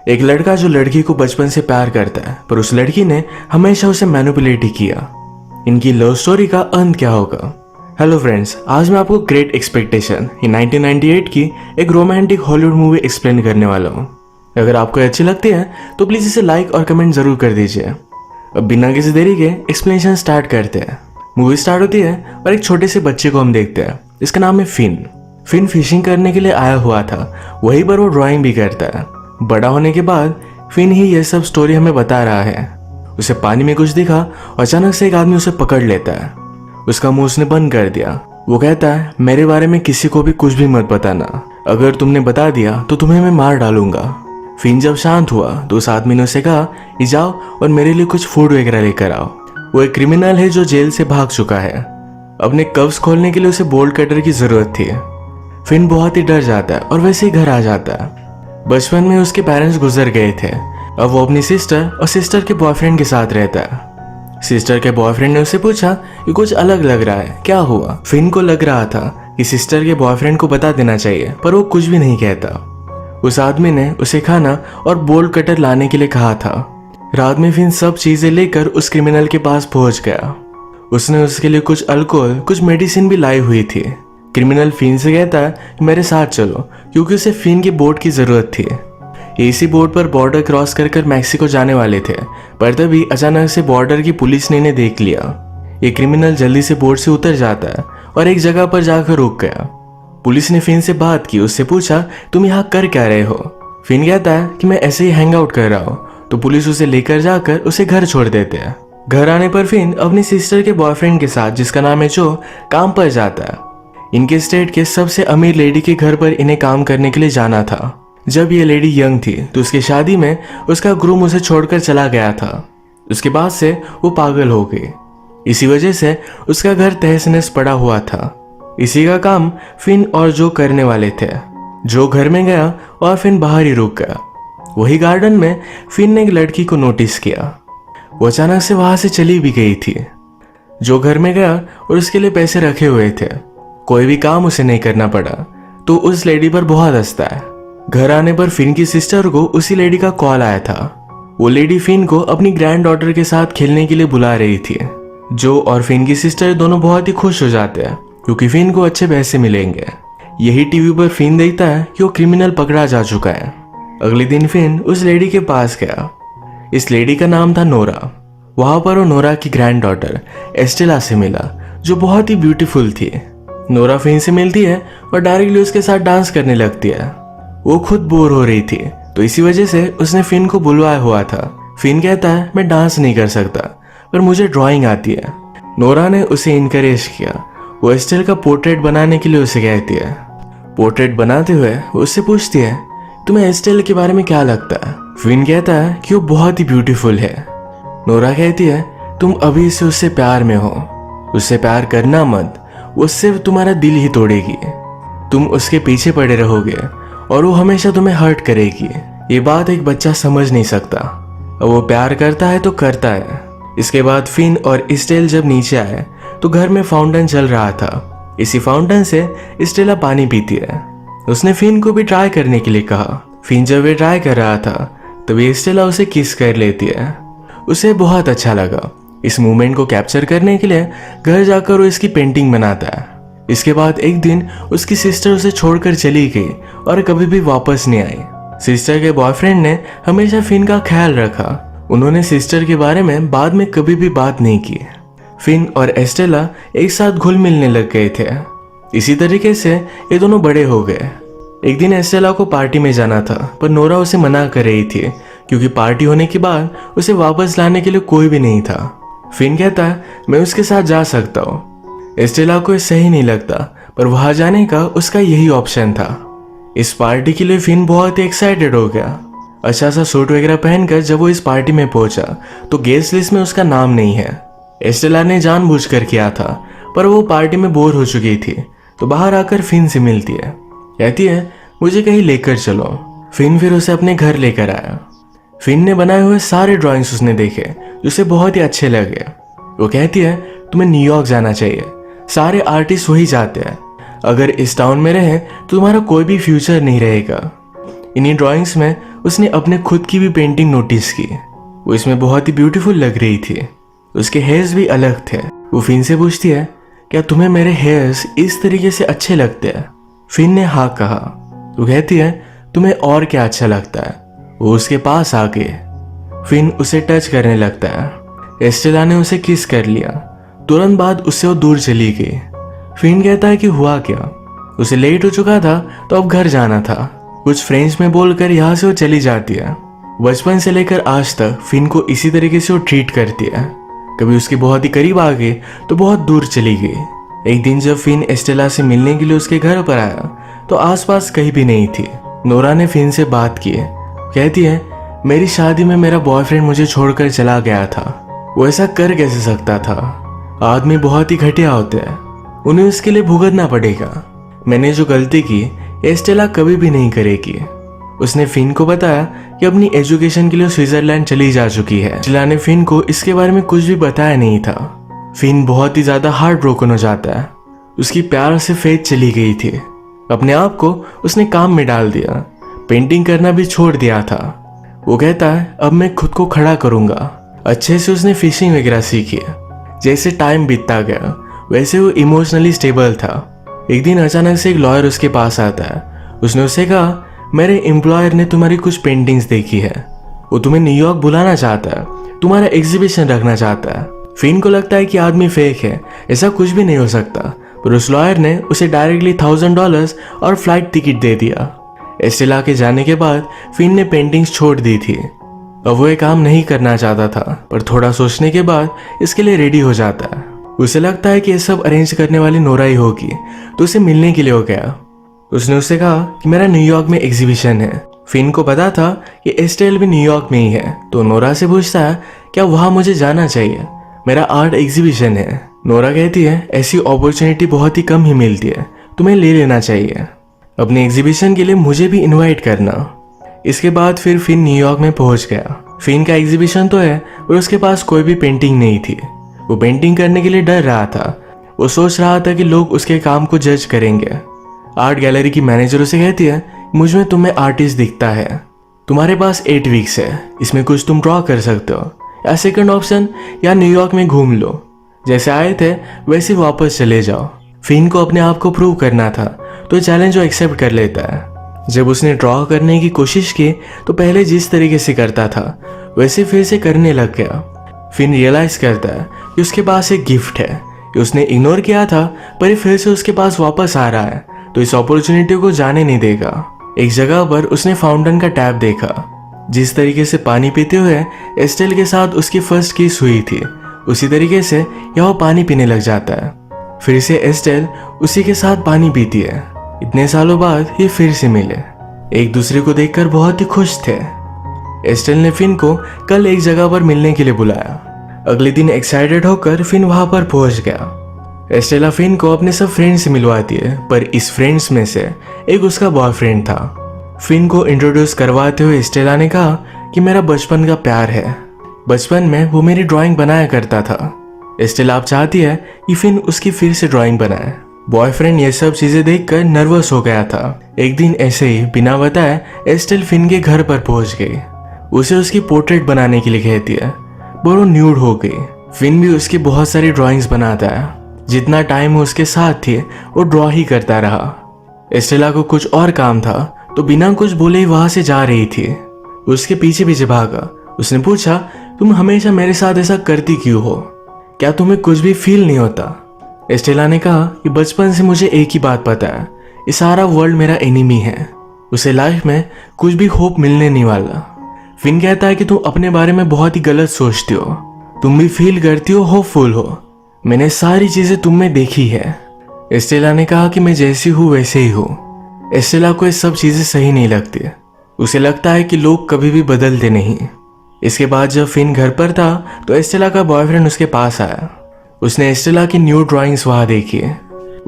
एक लड़का जो लड़की को बचपन से प्यार करता है, पर उस लड़की ने हमेशा उसे मैनिपुलेट ही किया। इनकी लव स्टोरी का अंत क्या होगा? हेलो फ्रेंड्स, आज मैं आपको ग्रेट एक्सपेक्टेशन 1998 की एक रोमांटिक हॉलीवुड मूवी एक्सप्लेन करने वाला हूँ। अगर आपको अच्छी लगती है तो प्लीज इसे लाइक और कमेंट जरूर कर दीजिए। अब बिना किसी देरी के एक्सप्लेनेशन स्टार्ट करते हैं। मूवी स्टार्ट होती है और एक छोटे से बच्चे को हम देखते हैं। इसका नाम है फिन। फिन फिशिंग करने के लिए आया हुआ था, वहीं पर वो ड्राइंग भी करता है। बड़ा होने के बाद फिन ही यह सब स्टोरी हमें बता रहा है। उसे पानी में कुछ दिखा और अचानक से एक आदमी उसे पकड़ लेता है। उसका मुंह उसने बंद कर दिया। वो कहता है, मेरे बारे में किसी को भी कुछ भी मत बताना। अगर तुमने बता दिया तो तुम्हें मैं मार डालूंगा। फिन जब शांत हुआ तो उस आदमी ने उसे कहा कि जाओ और मेरे लिए कुछ फूड वगैरह लेकर आओ। वो एक क्रिमिनल है जो जेल से भाग चुका है। अपने कब्ज खोलने के लिए उसे बोल्ट कटर की जरूरत थी। फिन बहुत ही डर जाता है और वैसे ही घर आ जाता है। बचपन में उसके पेरेंट्स गुजर गए थे। अब वो अपनी सिस्टर और सिस्टर के बॉयफ्रेंड के साथ रहता है। सिस्टर के बॉयफ्रेंड ने उससे पूछा कि कुछ अलग लग रहा है, क्या हुआ? फिन को लग रहा था कि सिस्टर के बॉयफ्रेंड को बता देना चाहिए, पर वो कुछ भी नहीं कहता। उस आदमी ने उसे खाना और बोल्ट कटर लाने के लिए कहा था। रात में फिन सब चीजें लेकर उस क्रिमिनल के पास पहुंच गया। उसने उसके लिए कुछ अल्कोहल, कुछ मेडिसिन भी लाई हुई थी। क्रिमिनल फिन से कहता है कि मेरे साथ चलो, क्योंकि उसे फिन की बोट की जरूरत थी। इसी बोट पर बॉर्डर क्रॉस कर मैक्सिको जाने वाले थे, पर तभी अचानक से बॉर्डर की पुलिस ने इन्हें देख लिया। ये क्रिमिनल जल्दी से बोट से उतर जाता है और एक जगह पर जाकर रुक गया। पुलिस ने फिन से बात की, उससे पूछा तुम यहाँ कर क्या रहे हो? फिन कहता है कि मैं ऐसे ही हैंग आउट कर रहा हूँ। तो पुलिस उसे लेकर जाकर उसे घर छोड़ देते हैं। घर आने पर फिन अपनी सिस्टर के बॉयफ्रेंड के साथ, जिसका नाम है जो, काम पर जाता है। इनके स्टेट के सबसे अमीर लेडी के घर पर इन्हें काम करने के लिए जाना था। जब ये लेडी यंग थी तो उसकी शादी में उसका ग्रूम उसे छोड़कर चला गया था। उसके बाद से वो पागल हो गई। इसी वजह से उसका घर तहस नहस पड़ा हुआ था। इसी का काम फिन और जो करने वाले थे। जो घर में गया और फिन बाहर ही रुक गया। वही गार्डन में फिन ने एक लड़की को नोटिस किया। वो अचानक से वहां से चली भी गई थी। जो घर में गया और उसके लिए पैसे रखे हुए थे। कोई भी काम उसे नहीं करना पड़ा, तो उस लेडी पर बहुत हंसता है। घर आने पर फिन की सिस्टर को उसी लेडी का कॉल आया था। वो लेडी फिन को अपनी ग्रैंड डॉटर के साथ खेलने के लिए बुला रही थी। जो और फिन की सिस्टर दोनों बहुत ही खुश हो जाते हैं, क्योंकि फिन को अच्छे पैसे मिलेंगे। यही टीवी पर फिन देखता है कि वो क्रिमिनल पकड़ा जा चुका है। अगले दिन फिन उस लेडी के पास गया। इस लेडी का नाम था नोरा। वहां पर वो नोरा की ग्रैंड डॉटर एस्टेला से मिला, जो बहुत ही ब्यूटीफुल थी। नोरा फिन से मिलती है और डायरेक्टली उसके साथ डांस करने लगती है। वो खुद बोर हो रही थी, तो इसी वजह से उसने फिन को बुलवाया हुआ था। फिन कहता है मैं डांस नहीं कर सकता, पर मुझे ड्राइंग आती है। नोरा ने उसे इनकरेज किया। वो एस्टेल का पोर्ट्रेट बनाने के लिए उसे कहती है। पोर्ट्रेट बनाते हुए वो उससे पूछती है तुम्हें एस्टेल के बारे में क्या लगता है? फिन कहता है कि वो बहुत ही ब्यूटीफुल है। नोरा कहती है तुम अभी से उससे प्यार में हो, उससे प्यार करना मत, वो सिर्फ तुम्हारा दिल ही तोड़ेगी। तुम उसके पीछे पड़े रहोगे और वो हमेशा तुम्हें हर्ट करेगी। ये बात एक बच्चा समझ नहीं सकता। और वो प्यार करता है तो करता है। इसके बाद फिन और स्टेल जब नीचे आए तो घर में फाउंटेन चल रहा था। इसी फाउंटेन से स्टेला पानी पीती है। उसने फिन को भी ट्राई करने के लिए कहा। फिन जब वे ट्राई कर रहा था तभी स्टेला उसे किस कर लेती है। उसे बहुत अच्छा लगा। इस मूवमेंट को कैप्चर करने के लिए घर जाकर वो इसकी पेंटिंग बनाता है। इसके बाद एक दिन उसकी सिस्टर उसे छोड़कर चली गई और कभी भी वापस नहीं आई। सिस्टर के बॉयफ्रेंड ने हमेशा फिन का ख्याल रखा। उन्होंने सिस्टर के बारे में बाद में कभी भी बात नहीं की। फिन और एस्टेला एक साथ घुल मिलने लग गए थे। इसी तरीके से ये दोनों बड़े हो गए। एक दिन एस्टेला को पार्टी में जाना था, पर नोरा उसे मना कर रही थी, क्योंकि पार्टी होने के बाद उसे वापस लाने के लिए कोई भी नहीं था। फिन कहता है मैं उसके साथ जा सकता हूँ। एस्टेला को सही नहीं लगता, पर वहां जाने का उसका यही ऑप्शन था। इस पार्टी के लिए फिन बहुत ही एक्साइटेड हो गया। अच्छा सा सूट वगैरह पहनकर जब वो इस पार्टी में पहुंचा तो गेस्ट लिस्ट में उसका नाम नहीं है। एस्टेला ने जानबूझकर किया था, पर वो पार्टी में बोर हो चुकी थी, तो बाहर आकर फिन से मिलती है। कहती है मुझे कहीं लेकर चलो। फिन फिर उसे अपने घर लेकर आया। फिन ने बनाए हुए सारे ड्राइंग्स उसने देखे, जो उसे बहुत ही अच्छे लगे। वो कहती है तुम्हें न्यूयॉर्क जाना चाहिए, सारे आर्टिस्ट वही जाते हैं। अगर इस टाउन में रहे तो तुम्हारा कोई भी फ्यूचर नहीं रहेगा। इन्हीं ड्राइंग्स में उसने अपने खुद की भी पेंटिंग नोटिस की। वो इसमें बहुत ही ब्यूटीफुल लग रही थी। उसके हेयर्स भी अलग थे। वो फिन से पूछती है, क्या तुम्हें मेरे हेयर्स इस तरीके से अच्छे लगते हैं? फिन ने हाँ कहा। वो कहती है, तुम्हें और क्या अच्छा लगता है? वो उसके पास आके फिन उसे टच करने लगता है। एस्टेला ने उसे किस कर लिया। तुरंत बाद उससे वो दूर चली गई। फिन कहता है कि हुआ क्या? उसे लेट हो चुका था तो अब घर जाना था। कुछ फ्रेंच में बोलकर यहाँ से वो चली जाती है। बचपन से लेकर आज तक फिन को इसी तरीके से वो ट्रीट करती है। कभी उसके बहुत ही करीब आ गई तो बहुत दूर चली गई। एक दिन जब फिन एस्टेला से मिलने के लिए उसके घर पर आया तो आसपास कहीं भी नहीं थी। नोरा ने फिन से बात की। कहती है, मेरी शादी में मेरा बॉयफ्रेंड मुझे छोड़कर चला गया था। वो ऐसा कर कैसे सकता था? आदमी बहुत ही घटिया होते हैं, उन्हें उसके लिए भुगतना पड़ेगा। मैंने जो गलती की एस्टेला कभी भी नहीं करेगी। उसने फिन को बताया कि अपनी एजुकेशन के लिए स्विट्जरलैंड चली जा चुकी है। एस्टेला ने फिन को इसके बारे में कुछ भी बताया नहीं था। फिन बहुत ही ज्यादा हार्ट ब्रोकन हो जाता है। उसकी प्यार से फेथ चली गई थी। अपने आप को उसने काम में डाल दिया। पेंटिंग करना भी छोड़ दिया था। वो कहता है, अब मैं खुद को खड़ा करूंगा। अच्छे से उसने फिशिंग वगैरह सीखी। जैसे टाइम बीतता गया वैसे वो इमोशनली स्टेबल था। एक दिन अचानक से एक लॉयर उसके पास आता है। उसने उससे कहा, मेरे एम्प्लॉयर ने तुम्हारी कुछ पेंटिंग्स देखी है। वो तुम्हें न्यूयॉर्क बुलाना चाहता है, तुम्हारा एग्जीबिशन रखना चाहता है। फिन को लगता है कि आदमी फेक है, ऐसा कुछ भी नहीं हो सकता। पर उस लॉयर ने उसे डायरेक्टली $1000 और फ्लाइट टिकट दे दिया। एस्टेला के जाने के बाद फिन ने पेंटिंग्स छोड़ दी थी। अब वो ये काम नहीं करना चाहता था, पर थोड़ा सोचने के बाद इसके लिए रेडी हो जाता है। उसे लगता है कि ये सब अरेंज करने वाली नोरा ही होगी, तो उसे मिलने के लिए हो गया। उसने उससे कहा कि मेरा न्यूयॉर्क में एग्जीबिशन है। फिन को पता था कि एस्टेल भी न्यूयॉर्क में ही है, तो नोरा से पूछता है, क्या वहां मुझे जाना चाहिए? मेरा आर्ट एग्जीबिशन है। नोरा कहती है, ऐसी अपॉर्चुनिटी बहुत ही कम ही मिलती है, तुम्हें ले लेना चाहिए। अपने एग्जीबिशन के लिए मुझे भी इनवाइट करना। इसके बाद फिर फिन न्यूयॉर्क में पहुंच गया। फिन का एग्जीबिशन तो है, पर उसके पास कोई भी पेंटिंग नहीं थी। वो पेंटिंग करने के लिए डर रहा था। वो सोच रहा था कि लोग उसके काम को जज करेंगे। आर्ट गैलरी की मैनेजर उसे कहती है, मुझ में तुम्हें आर्टिस्ट दिखता है, तुम्हारे पास 8 वीक्स है, इसमें कुछ तुम ड्रॉ कर सकते हो, या सेकंड ऑप्शन या न्यूयॉर्क में घूम लो, जैसे आए थे वैसे वापस चले जाओ। फिन को अपने आप को प्रूव करना था, तो चैलेंज वो एक्सेप्ट कर लेता है। जब उसने ड्रॉ करने की कोशिश की तो पहले जिस तरीके से करता था वैसे फिर से करने लग गया। फिन रियलाइज करता है कि उसके पास एक गिफ्ट है कि उसने इग्नोर किया था, पर ये फिर से उसके पास वापस आ रहा है, तो इस अपॉर्चुनिटी को जाने नहीं देगा। एक जगह पर उसने फाउंटेन का टैप देखा। जिस तरीके से पानी पीते हुए एस्टेल के साथ उसकी फर्स्ट किस हुई थी, उसी तरीके से यह पानी पीने लग जाता है। फिर से एस्टेल उसी के साथ पानी पीती है। इतने सालों बाद ये फिर से मिले। एक दूसरे को देखकर बहुत ही खुश थे। एस्टेल ने फिन को कल एक जगह पर मिलने के लिए बुलाया। अगले दिन एक्साइटेड होकर फिन वहां पर पहुंच गया। एस्टेला फिन को अपने सब फ्रेंड्स से मिलवाती है, पर इस फ्रेंड्स में से एक उसका बॉयफ्रेंड था। फिन को इंट्रोड्यूस करवाते हुए एस्टेला ने कहा कि मेरा बचपन का प्यार है। बचपन में वो मेरी ड्राइंग बनाया करता था। एस्टेला अब चाहती है कि फिन उसकी फिर से ड्राइंग बनाए। बॉयफ्रेंड ये सब चीजें देखकर नर्वस हो गया था। एक दिन ऐसे ही बिना बताए एस्टेल फिन के घर पर पहुंच गई। उसे उसकी पोर्ट्रेट बनाने के लिए कहती है, पर वो न्यूड हो गई। फिन भी उसकी बहुत सारी ड्राइंग्स बनाता है। जितना टाइम उसके साथ थे वो ड्रॉ ही करता रहा। एस्टेला को कुछ और काम था, तो बिना कुछ बोले ही वहां से जा रही थी। उसके पीछे पीछे भागा। उसने पूछा, तुम हमेशा मेरे साथ ऐसा करती क्यों हो? क्या तुम्हें कुछ भी फील नहीं होता? एस्टेला ने कहा कि बचपन से मुझे एक ही बात पता है, ये सारा वर्ल्ड मेरा एनिमी है, उसे लाइफ में कुछ भी होप मिलने नहीं वाला। फिन कहता है कि तुम अपने बारे में बहुत ही गलत सोचती हो, तुम भी फील करती हो होपफुल हो, मैंने सारी चीजें तुम में देखी है। एस्टेला ने कहा कि मैं जैसी हूँ वैसे ही हूँ। एस्टेला को ये सब चीजें सही नहीं लगती। उसे लगता है कि लोग कभी भी बदलते नहीं। इसके बाद जब फिन घर पर था तो एस्टेला का बॉयफ्रेंड उसके पास आया। उसने एस्टेला की न्यू ड्राइंग्स वहां देखी।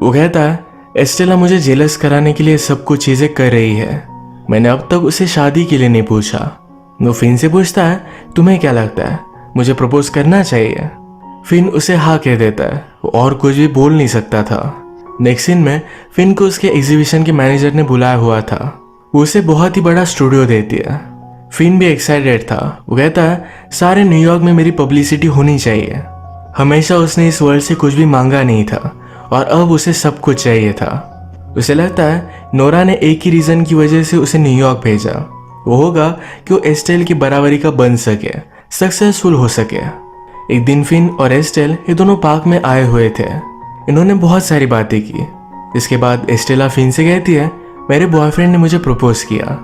वो कहता है, एस्टेला मुझे जेलस कराने के लिए सब कुछ चीजें कर रही है, मैंने अब तक उसे शादी के लिए नहीं पूछा। वो फिन से पूछता है, तुम्हें क्या लगता है, मुझे प्रपोज करना चाहिए? फिन उसे हाँ कह देता है। वो और कुछ भी बोल नहीं सकता था। नेक्स्ट सीन में फिन को उसके एग्जीबिशन के मैनेजर ने बुलाया हुआ था। वो उसे बहुत ही बड़ा स्टूडियो देती है। फिन भी एक्साइटेड था। वो कहता है सारे न्यूयॉर्क में मेरी पब्लिसिटी होनी चाहिए। हमेशा उसने इस वर्ल्ड से कुछ भी मांगा नहीं था और अब उसे सब कुछ चाहिए था। उसे लगता है नोरा ने एक ही रीज़न की वजह से उसे न्यूयॉर्क भेजा, वो होगा कि वो एस्टेल की बराबरी का बन सके, सक्सेसफुल हो सके। एक दिन फिन और एस्टेल ये दोनों पार्क में आए हुए थे। इन्होंने बहुत सारी बातें की। इसके बाद एस्टेला फिन से कहती है मेरे बॉयफ्रेंड ने मुझे प्रपोज किया।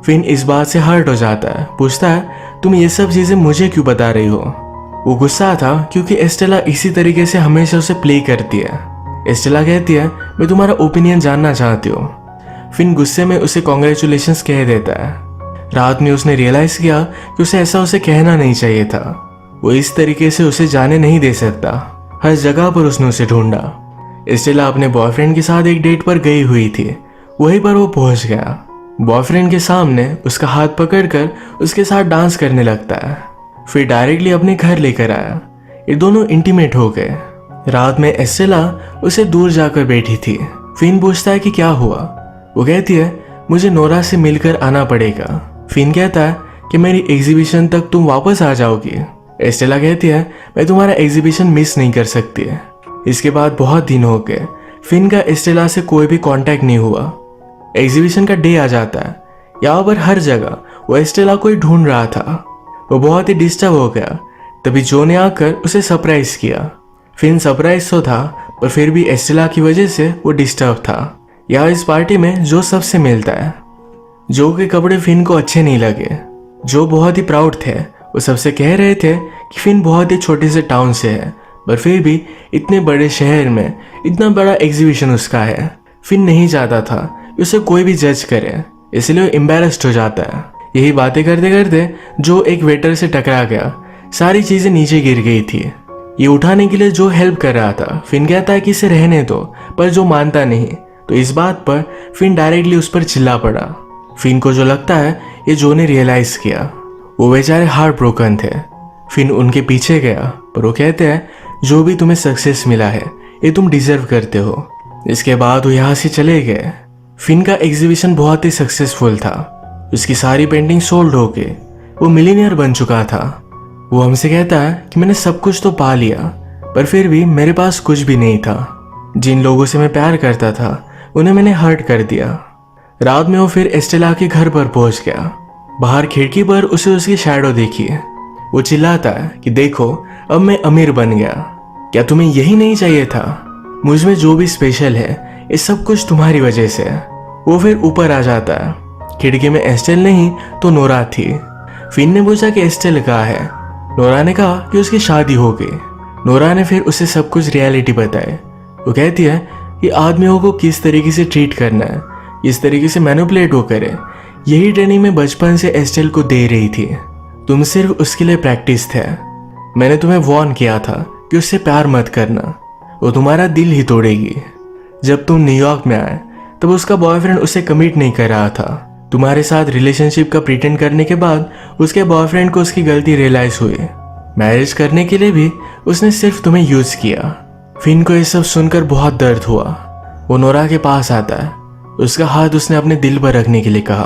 फिन इस बात से हर्ट हो जाता है, पूछता है तुम ये सब चीज़ें मुझे क्यों बता रही हो। वो गुस्सा था क्योंकि एस्टेला इसी तरीके से हमेशा उसे प्ले करती है। एस्टेला कहती है मैं तुम्हारा ओपिनियन जानना चाहती हूँ। फिन गुस्से में उसे कॉन्ग्रेचुलेशंस कह देता है। रात में उसने रियलाइज किया कि उसे ऐसा उसे कहना नहीं चाहिए था। वो इस तरीके से उसे जाने नहीं दे सकता। हर जगह पर उसने उसे ढूंढा। एस्टेला अपने बॉयफ्रेंड के साथ एक डेट पर गई हुई थी। वहीं पर वो पहुंच गया। बॉयफ्रेंड के सामने उसका हाथ पकड़कर उसके साथ डांस करने लगता है। फिर डायरेक्टली अपने घर लेकर आया। ये दोनों इंटीमेट हो गए। रात में एस्टेला उसे दूर जाकर बैठी थी। फिन पूछता है कि क्या हुआ। वो कहती है मुझे नोरा से मिलकर आना पड़ेगा। फिन कहता है कि मेरी एग्जीबिशन तक तुम वापस आ जाओगी। एस्टेला कहती है मैं तुम्हारा एग्जीबिशन मिस नहीं कर सकती है। इसके बाद बहुत दिन हो गए। फिन का एस्टेला से कोई भी कांटेक्ट नहीं हुआ। एग्जीबिशन का डे आ जाता है। यहाँ पर हर जगह वो एस्टेला को ही ढूंढ रहा था। वो बहुत ही डिस्टर्ब हो गया। तभी जो ने आकर उसे सरप्राइज किया। फिन सरप्राइज तो था पर फिर भी एस्टेला की वजह से वो डिस्टर्ब था। यहाँ इस पार्टी में जो सबसे मिलता है। जो के कपड़े फिन को अच्छे नहीं लगे। जो बहुत ही प्राउड थे। वो सबसे कह रहे थे कि फिन बहुत ही छोटे से टाउन से है पर फिर भी इतने बड़े शहर में इतना बड़ा एग्जीबिशन उसका है। फिन नहीं चाहता था कि उसे कोई भी जज करे, इसलिए वो एम्बेरस्ड हो जाता है। यही बातें करते करते जो एक वेटर से टकरा गया। सारी चीजें नीचे गिर गई थी। ये उठाने के लिए जो हेल्प कर रहा था। फिन कहता है कि इसे रहने दो पर जो मानता नहीं। तो इस बात पर फिन डायरेक्टली उस पर चिल्ला पड़ा। फिन को जो लगता है ये जो ने रियलाइज किया। वो बेचारे हार्ट ब्रोकन थे। फिन उनके पीछे गया पर वो कहते हैं जो भी तुम्हें सक्सेस मिला है ये तुम डिजर्व करते हो। इसके बाद वो यहाँ से चले गए। फिन का एग्जीबिशन बहुत ही सक्सेसफुल था। उसकी सारी पेंटिंग सोल्ड होके वो मिलीनियर बन चुका था। वो हमसे कहता है कि मैंने सब कुछ तो पा लिया पर फिर भी मेरे पास कुछ भी नहीं था। जिन लोगों से मैं प्यार करता था उन्हें मैंने हर्ट कर दिया। रात में वो फिर एस्टेला के घर पर पहुंच गया। बाहर खिड़की पर उसे उसकी शैडो देखी। वो चिल्लाता है कि देखो अब मैं अमीर बन गया। क्या तुम्हें यही नहीं चाहिए था? मुझ में जो भी स्पेशल है ये सब कुछ तुम्हारी वजह से है। वो फिर ऊपर आ जाता है। खिड़की में एस्टेल नहीं तो नोरा थी। फिन ने पूछा कि एस्टेल कहाँ है। नोरा ने कहा कि उसकी शादी हो गई। नोरा ने फिर उसे सब कुछ रियलिटी बताई। वो कहती है कि आदमियों को किस तरीके से ट्रीट करना है, किस तरीके से मैनिपुलेट वो करे, यही ट्रेनिंग में बचपन से एस्टेल को दे रही थी। तुम सिर्फ उसके लिए प्रैक्टिस थे। मैंने तुम्हें वार्न किया था कि उससे प्यार मत करना, वो तुम्हारा दिल ही तोड़ेगी। जब तुम न्यूयॉर्क में आए तब उसका बॉयफ्रेंड उसे कमिट नहीं कर रहा था। तुम्हारे साथ रिलेशनशिप का प्रिटेंड करने के बाद उसके बॉयफ्रेंड को उसकी गलती रियलाइज हुई। मैरिज करने के लिए भी उसने सिर्फ तुम्हें यूज किया। फिन को ये सब सुनकर बहुत दर्द हुआ। वो नोरा के पास आता है। उसका हाथ उसने अपने दिल पर रखने के लिए कहा।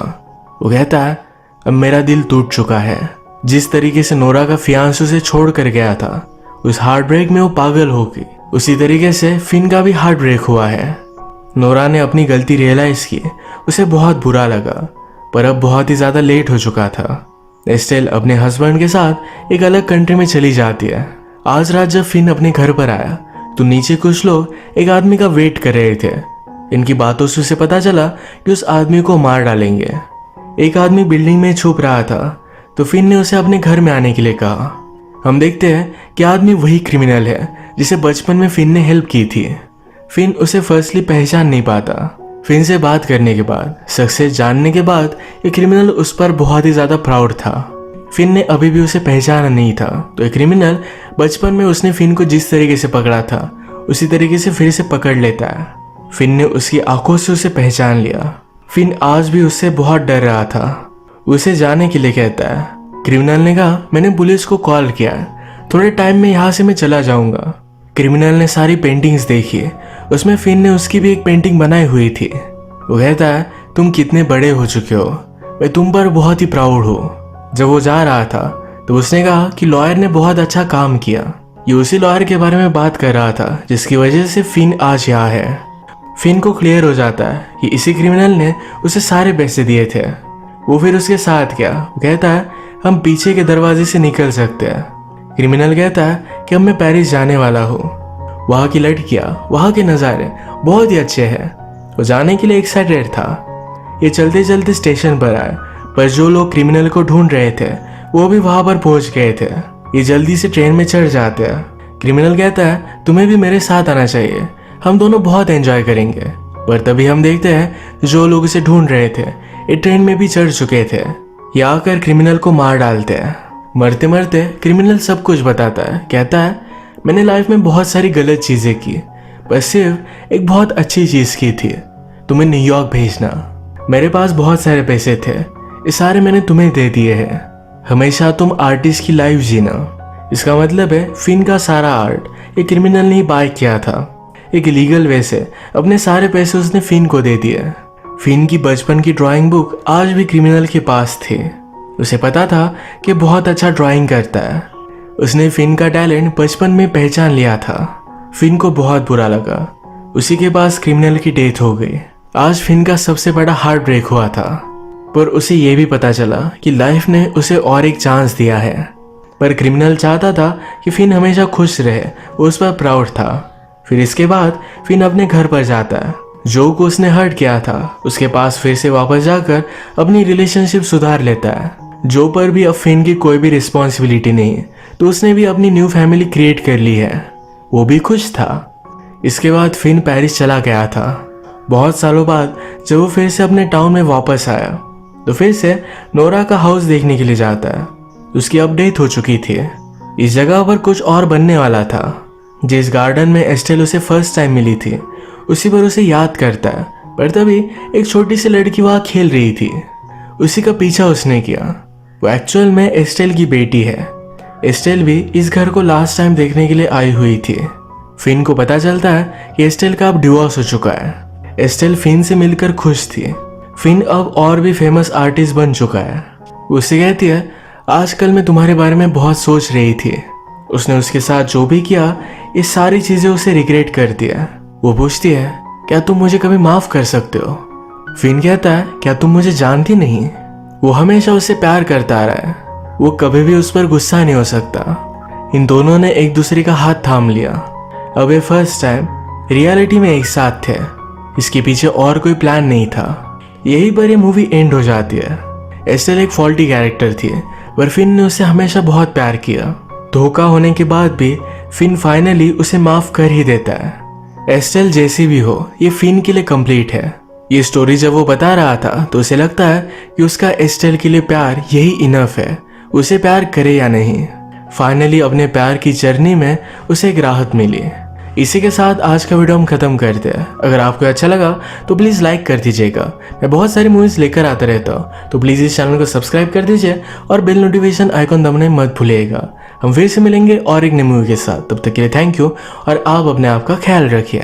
वो कहता है अब मेरा दिल टूट चुका है। जिस तरीके से नोरा का फियांस उसे छोड़ कर गया था, उस हार्ट ब्रेक में वो पागल हो गई। उसी तरीके से फिन का भी हार्ट ब्रेक हुआ है। नोरा ने अपनी गलती रियलाइज की। उसे बहुत बुरा लगा पर अब बहुत ही ज्यादा लेट हो चुका था। एस्टेल अपने हस्बैंड के साथ एक अलग कंट्री में चली जाती है। आज रात जब फिन अपने घर पर आया तो नीचे कुछ लोग एक आदमी का वेट कर रहे थे। इनकी बातों से उसे पता चला कि उस आदमी को मार डालेंगे। एक आदमी बिल्डिंग में छुप रहा था तो फिन ने उसे अपने घर में आने के लिए कहा। हम देखते हैं कि आदमी वही क्रिमिनल है जिसे बचपन में फिन ने हेल्प की थी। फिन उसे फर्स्टली पहचान नहीं पाता। फिन से बात करने के बाद, सक्सेस जानने के बाद ये क्रिमिनल उस पर बहुत ही ज्यादा प्राउड था। फिन ने अभी भी उसे पहचाना नहीं था तो ये क्रिमिनल बचपन में उसने फिन को जिस तरीके से पकड़ा था उसी तरीके से फिर से पकड़ लेता है। फिन ने उसकी आंखों से उसे पहचान लिया। फिन आज भी उससे बहुत डर रहा था। उसे जाने के लिए कहता है। क्रिमिनल ने कहा मैंने पुलिस को कॉल किया, थोड़े टाइम में यहाँ से मैं चला जाऊंगा। क्रिमिनल ने सारी पेंटिंग्स देखी। उसमें फिन ने उसकी भी एक पेंटिंग बनाई हुई थी। वो कहता है तुम कितने बड़े हो चुके हो, मैं तुम पर बहुत ही प्राउड हूँ। जब वो जा रहा था तो उसने कहा कि लॉयर ने बहुत अच्छा काम किया। ये उसी लॉयर के बारे में बात कर रहा था जिसकी वजह से फिन आज यहाँ है। फिन को क्लियर हो जाता है कि इसी क्रिमिनल ने उसे सारे पैसे दिए थे। वो फिर उसके साथ गया। वो कहता है हम पीछे के दरवाजे से निकल सकते हैं। क्रिमिनल कहता है कि अब मैं पेरिस जाने वाला हूँ। वहाँ की लड़कियाँ, वहाँ के नज़ारे बहुत ही अच्छे हैं। वो जाने के लिए एक्साइटेड था। ये चलते चलते स्टेशन पर आए, पर जो लोग क्रिमिनल को ढूंढ रहे थे वो भी वहाँ पर पहुँच गए थे। ये जल्दी से ट्रेन में चढ़ जाते हैं। क्रिमिनल कहता है तुम्हें भी मेरे साथ आना चाहिए, हम दोनों बहुत एंजॉय करेंगे। पर तभी हम देखते हैं जो लोग इसे ढूंढ रहे थे ये ट्रेन में भी चढ़ चुके थे। ये आकर क्रिमिनल को मार डालते हैं। मरते मरते क्रिमिनल सब कुछ बताता है। कहता है मैंने लाइफ में बहुत सारी गलत चीजें की, पर सिर्फ एक बहुत अच्छी चीज की थी, तुम्हें न्यूयॉर्क भेजना। मेरे पास बहुत सारे पैसे थे, ये सारे मैंने तुम्हें दे दिए हैं। हमेशा तुम आर्टिस्ट की लाइफ जीना। इसका मतलब है फिन का सारा आर्ट ये क्रिमिनल ने ही बाय किया था। एक इलीगल वे से अपने सारे पैसे उसने फिन को दे दिए। फिन की बचपन की ड्राइंग बुक आज भी क्रिमिनल के पास थी। उसे पता था कि बहुत अच्छा ड्राइंग करता है। उसने फिन का टैलेंट बचपन में पहचान लिया था। फिन को बहुत बुरा लगा। उसी के पास क्रिमिनल की डेथ हो गई। आज फिन का सबसे बड़ा हार्ट ब्रेक हुआ था, पर उसे ये भी पता चला कि लाइफ ने उसे और एक चांस दिया है। पर क्रिमिनल चाहता था कि फिन हमेशा खुश रहे, वो उस पर प्राउड था। फिर इसके बाद फिन अपने घर पर जाता है। जो को उसने हर्ट किया था उसके पास फिर से वापस जाकर अपनी रिलेशनशिप सुधार लेता है। जो पर भी अब फिन की कोई भी रिस्पॉन्सिबिलिटी नहीं, तो उसने भी अपनी न्यू फैमिली क्रिएट कर ली है। वो भी खुश था। इसके बाद फिन पेरिस चला गया था। बहुत सालों बाद जब वो फिर से अपने टाउन में वापस आया तो फिर से नोरा का हाउस देखने के लिए जाता है। उसकी अपडेट हो चुकी थी। इस जगह पर कुछ और बनने वाला था। जिस गार्डन में एस्टेल उसे फर्स्ट टाइम मिली थी उसी पर उसे याद करता है। पर तभी एक छोटी सी लड़की वहाँ खेल रही थी। उसी का पीछा उसने किया। वो एक्चुअल में एस्टेल की बेटी है। एस्टेल भी इस घर को लास्ट टाइम देखने के लिए आई हुई थी। फिन को पता चलता है कि एस्टेल का अब डिवोर्स हो चुका है। एस्टेल फिन से मिलकर खुश थी। फिन अब और भी फेमस आर्टिस्ट बन चुका है। उससे कहती है आजकल मैं तुम्हारे बारे में बहुत सोच रही थी। उसने उसके साथ जो भी किया ये सारी चीजें उसे रिग्रेट कर दिया। वो पूछती है क्या तुम मुझे कभी माफ कर सकते हो। फिन कहता है क्या तुम मुझे जानती नहीं। वो हमेशा उससे प्यार करता आ रहा है। वो कभी भी उस पर गुस्सा नहीं हो सकता। इन दोनों ने एक दूसरे का हाथ थाम लिया। अब ये फर्स्ट टाइम रियलिटी में एक साथ थे। इसके पीछे और कोई प्लान नहीं था। यही पर ये मूवी एंड हो जाती है। एस्टेल एक फॉल्टी कैरेक्टर थी, पर फिन ने उसे हमेशा बहुत प्यार किया। धोखा होने के बाद भी फिन फाइनली उसे माफ कर ही देता है। एस्टेल जैसी भी हो ये फिन के लिए कंप्लीट है। ये स्टोरी जब वो बता रहा था तो उसे लगता है कि उसका एस्टेल के लिए प्यार यही इनफ है, उसे प्यार करे या नहीं। फाइनली अपने प्यार की जर्नी में उसे एक राहत मिली। इसी के साथ आज का वीडियो हम खत्म करते हैं। अगर आपको अच्छा लगा तो प्लीज़ लाइक कर दीजिएगा। मैं बहुत सारी मूवीज़ लेकर आता रहता हूँ, तो प्लीज़ इस चैनल को सब्सक्राइब कर दीजिए और बेल नोटिफिकेशन आइकॉन दबाना मत भूलिएगा। हम फिर से मिलेंगे और एक नई मूवी के साथ। तब तक के लिए थैंक यू और आप अपने आप का ख्याल रखिए।